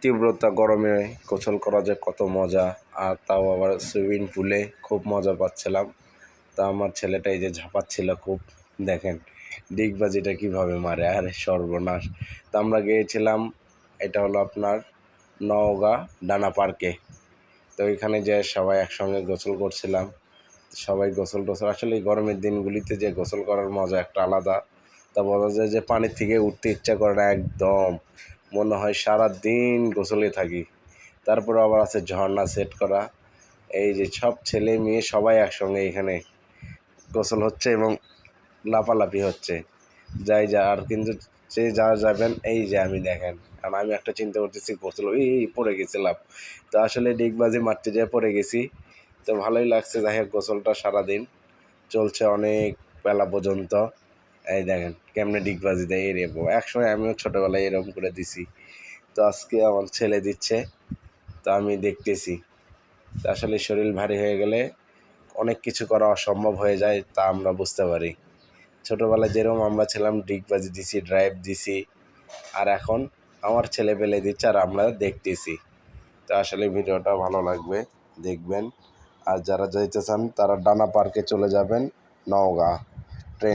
তীব্রতা গরমে গোসল করা যে কত মজা, আর তাও আবার সুইমিং পুলে খুব মজা পাচ্ছিলাম। তা আমার ছেলেটা এই যে ঝাঁপাচ্ছিল খুব, দেখেন ডিগবাজিটা কীভাবে মারে, আরে সর্বনাশ। তা আমরা গিয়েছিলাম, এটা হলো আপনার নওগাঁ ডানা পার্কে। তো ওইখানে যে সবাই একসঙ্গে গোসল করছিলাম, সবাই গোসল টোসল, আসলে এই গরমের দিনগুলিতে যে গোসল করার মজা একটা আলাদা। তা বলা যায় যে পানির থেকে উঠতে ইচ্ছা করে না একদম, মনে হয় সারা দিন গোসলে থাকি। তারপরে আবার আছে ঝর্ণা সেট করা, এই যে সব ছেলে মেয়ে সবাই একসঙ্গে এখানে গোসল হচ্ছে এবং লাফালাফি হচ্ছে। যাই যা আর কিন্তু সে যা যাবেন, এই যে আমি দেখেন, কারণ আমি একটা চিন্তা করতেছি গোসল পড়ে গেছিলাম, তো আসলে ডিগবাজি মারতে যেয়ে পড়ে গেছি। তো ভালোই লাগছে, যাই হোক গোসলটা সারাদিন চলছে অনেক বেলা পর্যন্ত। এই দেখেন কেমনে ডিগবাজি দেয়, এরকম একসময় আমিও ছোটোবেলায় এরকম করে দিছি। তো আজকে আমার ছেলে দিচ্ছে, তো আমি দেখতেছি। তো আসলে শরীর ভারী হয়ে গেলে অনেক কিছু করা অসম্ভব হয়ে যায়, তা আমরা বুঝতে পারি। ছোটোবেলায় যেরকম আমরা ছিলাম ডিগবাজি দিছি, ড্রাইভ দিছি, আর এখন আমার ছেলে পেলে দিচ্ছে আর আমরা দেখতেছি। তো আসলে ভিডিওটা ভালো লাগবে, দেখবেন। আর যারা যেতে চান তারা ডানা পার্কে চলে যাবেন, নওগাঁ।